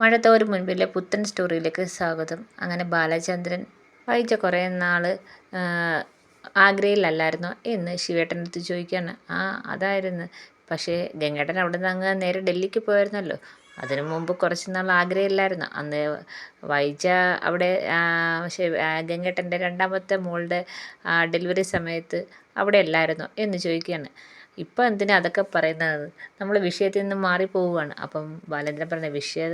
മഴത്തോരു മുൻപിലെ പുത്തൻ സ്റ്റോറിയിലേക്ക് സ്വാഗതം. അങ്ങനെ ബാലചന്ദ്രൻ വായിച്ച കുറേ നാൾ ആഗ്രയിലല്ലായിരുന്നോ എന്ന് ശിവേട്ടൻ്റെ അടുത്ത് ചോദിക്കുകയാണ്. അതായിരുന്നു. പക്ഷേ ഗംഗേട്ടൻ അവിടെ നിന്ന് അങ്ങ് നേരെ ഡൽഹിക്ക് പോയായിരുന്നല്ലോ. അതിനു മുമ്പ് കുറച്ച് നാൾ ആഗ്രയിലായിരുന്നു. അന്ന് വായിച്ച അവിടെ ഗംഗേട്ടൻ്റെ രണ്ടാമത്തെ മോളുടെ ഡെലിവറി സമയത്ത് അവിടെ അല്ലായിരുന്നോ എന്ന് ചോദിക്കുകയാണ്. ഇപ്പം എന്തിനാ അതൊക്കെ പറയുന്നത്? നമ്മൾ വിഷയത്തിൽ നിന്ന് മാറിപ്പോവുകയാണ്. അപ്പം ബാലേന്ദ്രൻ പറഞ്ഞ വിഷയം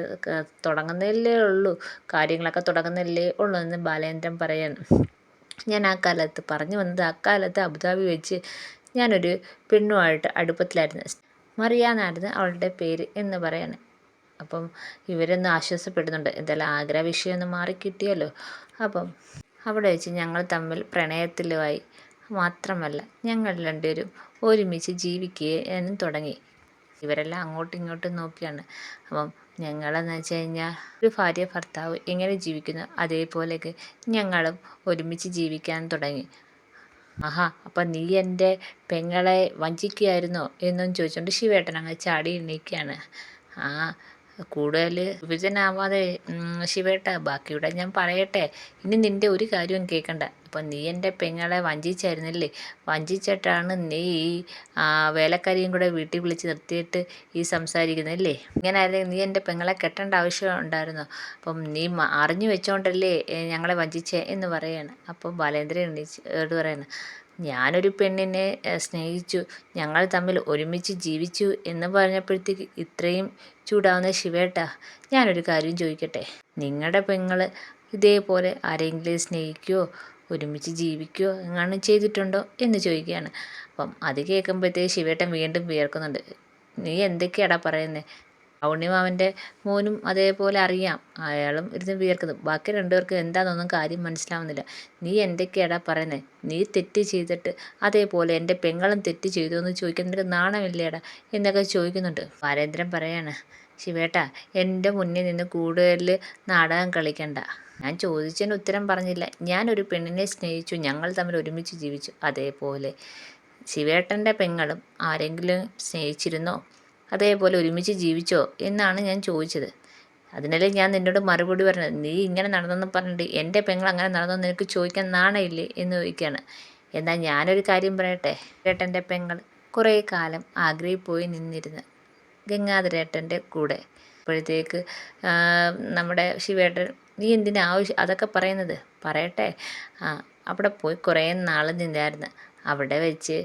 തുടങ്ങുന്നതല്ലേ ഉള്ളൂ, കാര്യങ്ങളൊക്കെ തുടങ്ങുന്നതല്ലേ ഉള്ളൂ എന്ന് ബാലേന്ദ്രൻ പറയാണ്. ഞാൻ ആ കാലത്ത് പറഞ്ഞു വന്നത്, അക്കാലത്ത് അബുദാബി വെച്ച് ഞാനൊരു പെണ്ണുമായിട്ട് അടുപ്പത്തിലായിരുന്നു. മറിയ എന്നായിരുന്നു അവളുടെ പേര് എന്ന് പറയാണ്. അപ്പം ഇവരൊന്ന് ആശ്വാസപ്പെടുന്നുണ്ട്. എന്തായാലും ആഗ്രഹ വിഷയമൊന്ന് മാറിക്കിട്ടിയല്ലോ. അപ്പം അവിടെ വെച്ച് ഞങ്ങൾ തമ്മിൽ പ്രണയത്തിലുമായി. മാത്രമല്ല ഞങ്ങൾ രണ്ടുപേരും ഒരുമിച്ച് ജീവിക്കുകയും തുടങ്ങി. ഇവരെല്ലാം അങ്ങോട്ടും ഇങ്ങോട്ടും നോക്കിയാണ്. അപ്പം ഞങ്ങളെന്ന് വെച്ച് കഴിഞ്ഞാൽ ഒരു ഭാര്യ ഭർത്താവ് എങ്ങനെ ജീവിക്കുന്നു അതേപോലെയൊക്കെ ഞങ്ങളും ഒരുമിച്ച് ജീവിക്കാൻ തുടങ്ങി. അപ്പം നീ എൻ്റെ പെങ്ങളെ വഞ്ചിക്കുകയായിരുന്നോ എന്നും ചോദിച്ചുകൊണ്ട് ശിവേട്ടൻ അങ്ങ് ചാടി എണീക്കുകയാണ്. കൂടുതൽ വിഭജനാവാതെ ശിവേട്ട, ബാക്കിയുടെ ഞാൻ പറയട്ടെ. ഇനി നിൻ്റെ ഒരു കാര്യവും കേൾക്കണ്ട. അപ്പം നീ എൻ്റെ പെങ്ങളെ വഞ്ചിച്ചായിരുന്നില്ലേ? വഞ്ചിച്ചിട്ടാണ് നീ ഈ വേലക്കാരിയും കൂടെ വീട്ടിൽ വിളിച്ച് നിർത്തിയിട്ട് ഈ സംസാരിക്കുന്നതല്ലേ? ഇങ്ങനെ ആയിരുന്നെങ്കിൽ നീ എൻ്റെ പെങ്ങളെ കെട്ടേണ്ട ആവശ്യം ഉണ്ടായിരുന്നോ? അപ്പം നീ അറിഞ്ഞു വെച്ചോണ്ടല്ലേ ഞങ്ങളെ വഞ്ചിച്ചേ എന്ന് പറയാണ്. അപ്പം ബാലേന്ദ്രൻ എണീച്ചോട് പറയാണ്, ഞാനൊരു പെണ്ണിനെ സ്നേഹിച്ചു, ഞങ്ങൾ തമ്മിൽ ഒരുമിച്ച് ജീവിച്ചു എന്ന് പറഞ്ഞപ്പോഴത്തേക്ക് ഇത്രയും ചൂടാവുന്ന ശിവേട്ട, ഞാനൊരു കാര്യം ചോദിക്കട്ടെ. നിങ്ങളുടെ പെങ്ങൾ ഇതേപോലെ ആരെങ്കിലും സ്നേഹിക്കുകയോ ഒരുമിച്ച് ജീവിക്കുകയോ എങ്ങാനും ചെയ്തിട്ടുണ്ടോ എന്ന് ചോദിക്കുകയാണ്. അപ്പം അത് കേൾക്കുമ്പോഴത്തേക്ക് ശിവേട്ടൻ വീണ്ടും വിയർക്കുന്നുണ്ട്. നീ എന്തൊക്കെയാടാ പറയുന്നത്? ഉണ്ണിമാവൻ്റെ മോനും അതേപോലെ അറിയാം, അയാളും ഇരുന്ന് വിയർക്കുന്നു. ബാക്കി രണ്ടുപേർക്കും എന്താണെന്നൊന്നും കാര്യം മനസ്സിലാവുന്നില്ല. നീ എന്തൊക്കെയാടാ പറയുന്നത്? നീ തെറ്റ് ചെയ്തിട്ട് അതേപോലെ എൻ്റെ പെങ്ങളും തെറ്റ് ചെയ്തു എന്ന് ചോദിക്കാൻ നിനക്ക് നാണമില്ലേടാ എന്നൊക്കെ ചോദിക്കുന്നുണ്ട്. ബാലേന്ദ്രൻ പറയാണ്, ശിവേട്ട, എൻ്റെ മുന്നിൽ നിന്ന് കൂടുതൽ നാടകം കളിക്കണ്ട. ഞാൻ ചോദിച്ചതിന് ഉത്തരം പറഞ്ഞില്ല. ഞാനൊരു പെണ്ണിനെ സ്നേഹിച്ചു, ഞങ്ങൾ തമ്മിൽ ഒരുമിച്ച് ജീവിച്ചു. അതേപോലെ ശിവേട്ടൻ്റെ പെങ്ങളും ആരെങ്കിലും സ്നേഹിച്ചിരുന്നോ, അതേപോലെ ഒരുമിച്ച് ജീവിച്ചോ എന്നാണ് ഞാൻ ചോദിച്ചത്. അതിനല്ലേ ഞാൻ നിന്നോട് മറുപടി പറഞ്ഞത്. നീ ഇങ്ങനെ നടന്നെന്ന് പറഞ്ഞിട്ട് എൻ്റെ പെങ്ങൾ അങ്ങനെ നടന്നെന്ന് നിനക്ക് ചോദിക്കാൻ നാണയില്ലേ എന്ന് ചോദിക്കുകയാണ്. എന്നാൽ ഞാനൊരു കാര്യം പറയട്ടെ. ഏട്ടൻ്റെ പെങ്ങൾ കുറേ കാലം ആഗ്രയിൽ പോയി നിന്നിരുന്നു ഗംഗാധരേട്ടൻ്റെ കൂടെ. അപ്പോഴത്തേക്ക് നമ്മുടെ ശിവേട്ടൻ, നീ എന്തിനാ അതൊക്കെ പറയുന്നത്? പറയട്ടെ. അവിടെ പോയി കുറേ നാൾ നിന്നായിരുന്നു. അവിടെ വെച്ച്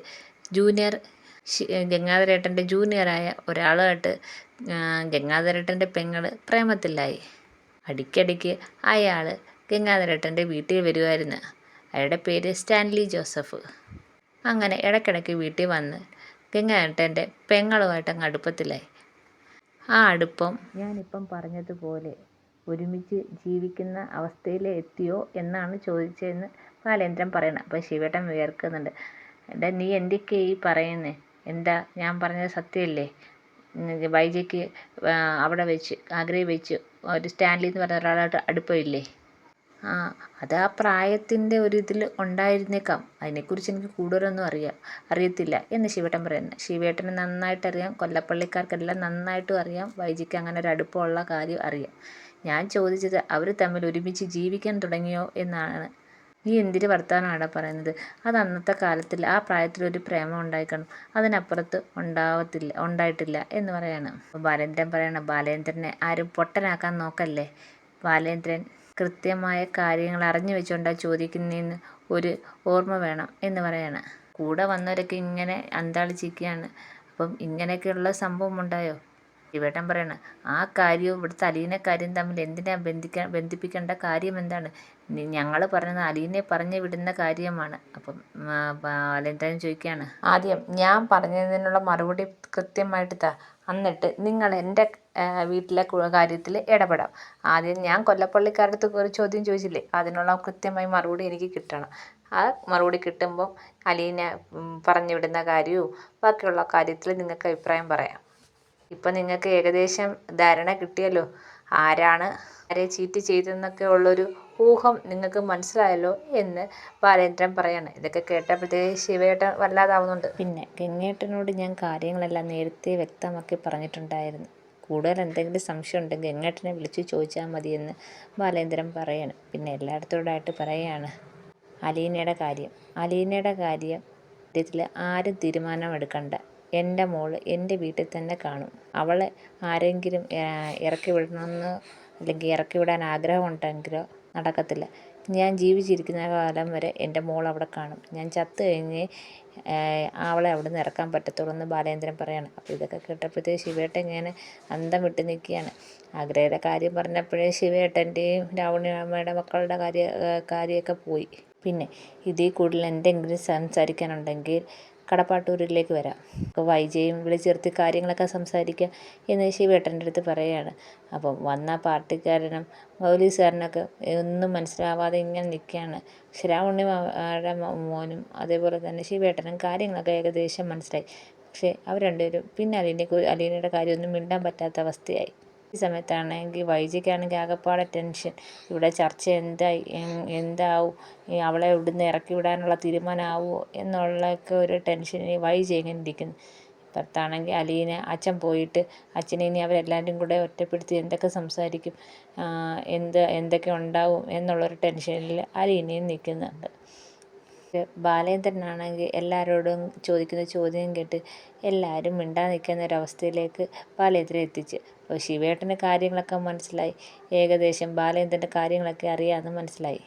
ജൂനിയർ ഗംഗാധരേട്ടൻ്റെ ജൂനിയറായ ഒരാളുമായിട്ട് ഗംഗാധരേട്ടൻ്റെ പെങ്ങൾ പ്രേമത്തിലായി. അടിക്കടിക്ക് അയാൾ ഗംഗാധരേട്ടൻ്റെ വീട്ടിൽ വരുമായിരുന്നു. അയാളുടെ പേര് സ്റ്റാൻലി ജോസഫ്. അങ്ങനെ ഇടയ്ക്കിടയ്ക്ക് വീട്ടിൽ വന്ന് ഗംഗാധരേട്ടൻ്റെ പെങ്ങളുമായിട്ട് അങ്ങ് അടുപ്പത്തിലായി. ആ അടുപ്പം ഞാനിപ്പം പറഞ്ഞതുപോലെ ഒരുമിച്ച് ജീവിക്കുന്ന അവസ്ഥയിൽ എത്തിയോ എന്നാണ് ചോദിച്ചതെന്ന് ബാലേന്ദ്രൻ പറയണം. അപ്പോൾ ശിവേട്ടൻ വിയർക്കുന്നുണ്ട്. നീ എന്തൊക്കെയാ ഈ പറയുന്നേ? എന്താ ഞാൻ പറഞ്ഞത് സത്യമല്ലേ? വൈജയ്ക്ക് അവിടെ വെച്ച് ആഗ്രയിൽ വെച്ച് ഒരു സ്റ്റാൻലി എന്ന് പറഞ്ഞ ഒരാളായിട്ട് അടുപ്പമില്ലേ? അത് ആ പ്രായത്തിൻ്റെ ഒരിതിൽ ഉണ്ടായിരുന്നേക്കാം. അതിനെക്കുറിച്ച് എനിക്ക് കൂടുതലൊന്നും അറിയത്തില്ല എന്ന് ശിവേട്ടൻ പറയുന്നത്. ശിവേട്ടന് നന്നായിട്ടറിയാം, കൊല്ലപ്പള്ളിക്കാർക്കെല്ലാം നന്നായിട്ടും അറിയാം വൈജയ്ക്ക് അങ്ങനെ ഒരു അടുപ്പമുള്ള കാര്യം അറിയാം. ഞാൻ ചോദിച്ചത് അവർ തമ്മിൽ ഒരുമിച്ച് ജീവിക്കാൻ തുടങ്ങിയോ എന്നാണ്. നീ എന്തിന് വർത്തമാനമാണ് പറയുന്നത്? അത് അന്നത്തെ കാലത്തിൽ ആ പ്രായത്തിലൊരു പ്രേമം ഉണ്ടായിക്കണം, അതിനപ്പുറത്ത് ഉണ്ടായിട്ടില്ല എന്ന് പറയാണ്. ബാലേന്ദ്രൻ പറയണം, ബാലേന്ദ്രനെ ആരും പൊട്ടനാക്കാൻ നോക്കല്ലേ. ബാലേന്ദ്രൻ കൃത്യമായ കാര്യങ്ങൾ അറിഞ്ഞു വെച്ചുകൊണ്ടാണ് ചോദിക്കുന്നതെന്ന് ഒരു ഓർമ്മ വേണം എന്ന് പറയാണ്. കൂടെ വന്നവരൊക്കെ ഇങ്ങനെ അന്താളിച്ചിരിക്കുകയാണ്. അപ്പം ഇങ്ങനെയൊക്കെയുള്ള സംഭവം ഉണ്ടായോ? ശിവേട്ടൻ പറയണം, ആ കാര്യവും ഇവിടുത്തെ അലീനെ കാര്യം തമ്മിൽ എന്തിനാ ബന്ധിപ്പിക്കേണ്ട കാര്യം എന്താണ്? ഞങ്ങൾ പറഞ്ഞത് അലീനെ പറഞ്ഞു വിടുന്ന കാര്യമാണ്. അപ്പം ബാലേന്ദ്രൻ ചോദിക്കുകയാണ്, ആദ്യം ഞാൻ പറഞ്ഞതിനുള്ള മറുപടി കൃത്യമായിട്ട് താ, എന്നിട്ട് നിങ്ങൾ എൻ്റെ വീട്ടിലെ കാര്യത്തിൽ ഇടപെടാം. ആദ്യം ഞാൻ കൊല്ലപ്പള്ളിക്കാരുടെ അടുത്ത് ഒരു ചോദ്യം ചോദിച്ചില്ലേ, അതിനുള്ള കൃത്യമായ മറുപടി എനിക്ക് കിട്ടണം. ആ മറുപടി കിട്ടുമ്പോൾ അലീനെ പറഞ്ഞു വിടുന്ന കാര്യവും ബാക്കിയുള്ള കാര്യത്തിൽ നിങ്ങൾക്ക് അഭിപ്രായം പറയാം. ഇപ്പം നിങ്ങൾക്ക് ഏകദേശം ധാരണ കിട്ടിയല്ലോ, ആരാണ് ആരെ ചീറ്റ് ചെയ്തെന്നൊക്കെ ഉള്ളൊരു ഊഹം നിങ്ങൾക്ക് മനസ്സിലായല്ലോ എന്ന് ബാലേന്ദ്രൻ പറയാണ്. ഇതൊക്കെ കേട്ടപ്പോഴത്തേക്ക് ശിവേട്ടൻ വല്ലാതാവുന്നുണ്ട്. പിന്നെ ഗംഗേട്ടനോട് ഞാൻ കാര്യങ്ങളെല്ലാം നേരത്തെ വ്യക്തമാക്കി പറഞ്ഞിട്ടുണ്ടായിരുന്നു. കൂടുതൽ എന്തെങ്കിലും സംശയം ഉണ്ടെങ്കിൽ ഗംഗേട്ടനെ വിളിച്ച് ചോദിച്ചാൽ മതിയെന്ന് ബാലേന്ദ്രൻ പറയാണ്. പിന്നെ എല്ലായിടത്തോടായിട്ട് പറയുകയാണ് അലീനയുടെ കാര്യത്തിൽ ആരും തീരുമാനമെടുക്കണ്ട. എൻ്റെ മോള് എൻ്റെ വീട്ടിൽ തന്നെ കാണും. അവളെ ആരെങ്കിലും ഇറക്കി വിടണമെന്നോ അല്ലെങ്കിൽ ഇറക്കി വിടാൻ ആഗ്രഹമുണ്ടെങ്കിലോ നടക്കത്തില്ല. ഞാൻ ജീവിച്ചിരിക്കുന്ന കാലം വരെ എൻ്റെ മോൾ അവിടെ കാണും. ഞാൻ ചത്തു കഴിഞ്ഞ് അവളെ അവിടെ നിന്ന് ഇറക്കാൻ പറ്റത്തുള്ളൂ എന്ന് ബാലേന്ദ്രൻ പറയാണ്. അപ്പോൾ ഇതൊക്കെ കേട്ടപ്പോഴത്തേക്ക് ശിവേട്ടൻ ഇങ്ങനെ അന്തം വിട്ട് നിൽക്കുകയാണ്. ആഗ്രഹയുടെ കാര്യം പറഞ്ഞപ്പോഴേ ശിവേട്ടൻ്റെയും രാവണിയമ്മയുടെ മക്കളുടെ കാര്യമൊക്കെ പോയി. പിന്നെ ഇതിൽ കൂടുതൽ എന്തെങ്കിലും സംസാരിക്കാനുണ്ടെങ്കിൽ കടപ്പാട്ടൂരിലേക്ക് വരാം. വൈജയും വിളിച്ചിരുത്തി കാര്യങ്ങളൊക്കെ സംസാരിക്കുക എന്ന് ശിവേട്ടൻ്റെ അടുത്ത് പറയുകയാണ്. അപ്പം വന്ന പാർട്ടിക്കാരനും പോലീസുകാരനൊക്കെ ഒന്നും മനസ്സിലാവാതെ ഇങ്ങനെ നിൽക്കുകയാണ്. ശ്രാവണിയുടെ മോനും അതേപോലെ തന്നെ ശിവേട്ടനും കാര്യങ്ങളൊക്കെ ഏകദേശം മനസ്സിലായി. പക്ഷേ അവർ രണ്ടുപേരും പിന്നെ അലീനയുടെ കാര്യമൊന്നും മിണ്ടാൻ പറ്റാത്ത അവസ്ഥയായി. ഈ സമയത്താണെങ്കിൽ വൈജയ്ക്കാണെങ്കിൽ ആകെപ്പാടെ ടെൻഷൻ. ഇവിടെ ചർച്ച എന്താവും, അവളെ ഇവിടുന്ന് ഇറക്കി വിടാനുള്ള തീരുമാനമാവുമോ എന്നുള്ളതൊക്കെ ഒരു ടെൻഷൻ വൈജ ഇങ്ങനെ ഇരിക്കുന്നു. ഇപ്പത്താണെങ്കിൽ അലീന അച്ഛൻ പോയിട്ട് അച്ഛനെ ഇനി അവരെല്ലാവരും കൂടെ ഒറ്റപ്പെടുത്തി എന്തൊക്കെ സംസാരിക്കും, എന്തൊക്കെ ഉണ്ടാവും എന്നുള്ളൊരു ടെൻഷനിൽ അലീനയും നിൽക്കുന്നുണ്ട്. ബാലേന്ദ്രനാണെങ്കിൽ എല്ലാവരോടും ചോദിക്കുന്ന ചോദ്യം കേട്ട് എല്ലാവരും മിണ്ടാതെ നിൽക്കുന്ന ഒരവസ്ഥയിലേക്ക് ബാലേന്ദ്രൻ എത്തിച്ച്. അപ്പോൾ ശിവേട്ടന് കാര്യങ്ങളൊക്കെ മനസ്സിലായി. ഏകദേശം ബാലേന്ദ്രൻ്റെ കാര്യങ്ങളൊക്കെ അറിയാമെന്ന് മനസ്സിലായി.